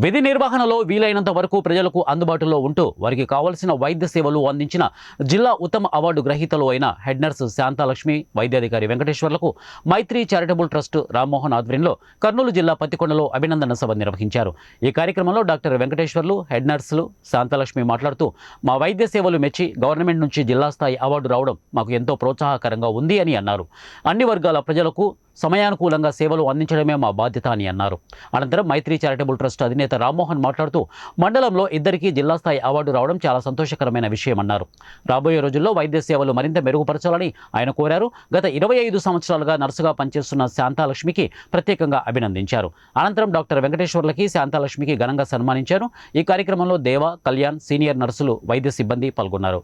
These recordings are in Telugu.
విధి నిర్వహణలో వీలైనంత వరకు ప్రజలకు అందుబాటులో ఉంటూ వారికి కావలసిన వైద్య సేవలు అందించిన జిల్లా ఉత్తమ అవార్డు గ్రహీతలు అయిన హెడ్ నర్స్ శాంతాలక్ష్మి, వైద్యాధికారి వెంకటేశ్వర్లకు మైత్రి చారిటబుల్ ట్రస్ట్ రామ్మోహన్ ఆధ్వర్యంలో కర్నూలు జిల్లా పత్తికొండలో అభినందన సభ నిర్వహించారు. ఈ కార్యక్రమంలో డాక్టర్ వెంకటేశ్వర్లు, హెడ్ నర్సులు శాంతాలక్ష్మి మాట్లాడుతూ, మా వైద్య సేవలు మెచ్చి గవర్నమెంట్ నుంచి జిల్లా స్థాయి అవార్డు రావడం మాకు ఎంతో ప్రోత్సాహకరంగా ఉంది అని అన్నారు. అన్ని వర్గాల ప్రజలకు సమయానుకూలంగా సేవలు అందించడమే మా బాధ్యత అని అన్నారు. అనంతరం మైత్రి చారిటబుల్ ట్రస్ట్ అధినేత రామ్మోహన్ మాట్లాడుతూ, మండలంలో ఇద్దరికీ జిల్లా స్థాయి అవార్డు రావడం చాలా సంతోషకరమైన విషయమన్నారు. రాబోయే రోజుల్లో వైద్య సేవలు మరింత మెరుగుపరచాలని ఆయన కోరారు. గత 25 సంవత్సరాలుగా నర్సుగా పనిచేస్తున్న శాంతాలక్ష్మికి ప్రత్యేకంగా అభినందించారు. అనంతరం డాక్టర్ వెంకటేశ్వర్లకి, శాంతాలక్ష్మికి ఘనంగా సన్మానించారు. ఈ కార్యక్రమంలో దేవ, కళ్యాణ్, సీనియర్ నర్సులు, వైద్య సిబ్బంది పాల్గొన్నారు.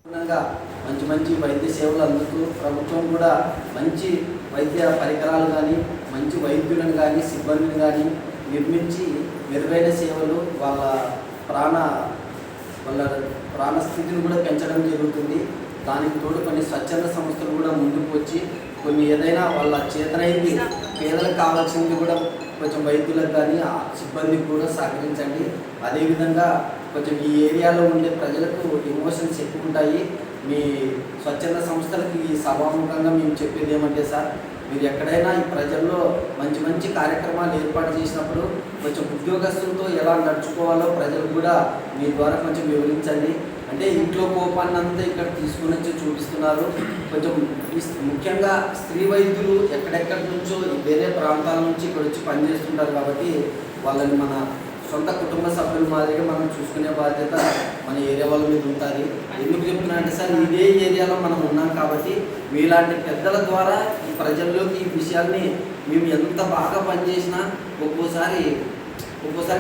మంచి వైద్య సేవలు అందుతూ ప్రభుత్వం కూడా మంచి వైద్య పరికరాలు కానీ, మంచి వైద్యులను కానీ, సిబ్బందిని కానీ నిర్మించి మెరుగైన సేవలు వాళ్ళ ప్రాణస్థితిని కూడా పెంచడం జరుగుతుంది. దానికి తోడు కొన్ని స్వచ్ఛంద సంస్థలు కూడా ముందుకు వచ్చి కొన్ని ఏదైనా వాళ్ళ చేతనైంది పేదలకు కావాల్సింది కూడా కొంచెం వైద్యులకు కానీ సిబ్బందికి కూడా సహకరించండి. అదేవిధంగా కొంచెం ఈ ఏరియాలో ఉండే ప్రజలకు ఎమోషన్స్ ఎక్కువ ఉంటాయి. మీ స్వచ్ఛంద సంస్థలకి ఈ సభాముఖంగా మేము చెప్పేది ఏమంటే సార్, మీరు ఎక్కడైనా ఈ ప్రజల్లో మంచి కార్యక్రమాలు ఏర్పాటు చేసినప్పుడు కొంచెం ఉద్యోగస్తులతో ఎలా నడుచుకోవాలో ప్రజలు కూడా మీ ద్వారా కొంచెం వివరించండి. అంటే ఇంట్లో కోపాన్నంతా ఇక్కడ తీసుకుని వచ్చి చూపిస్తున్నారు. కొంచెం ముఖ్యంగా స్త్రీ వైద్యులు ఎక్కడెక్కడి నుంచో వేరే ప్రాంతాల నుంచి ఇక్కడ వచ్చి పనిచేస్తుంటారు కాబట్టి వాళ్ళని మన సొంత కుటుంబ సభ్యుల మాదిరిగా మనం చూసుకునే బాధ్యత మన ఏరియా వాళ్ళ మీద ఉంటుంది. ఎందుకు చెప్తున్నా అంటే సార్, ఇదే ఏరియాలో మనం ఉన్నాం కాబట్టి మీలాంటి పెద్దల ద్వారా ఈ ప్రజల్లోకి ఈ విషయాల్ని మేము ఎంత బాగా పనిచేసినా ఒక్కోసారి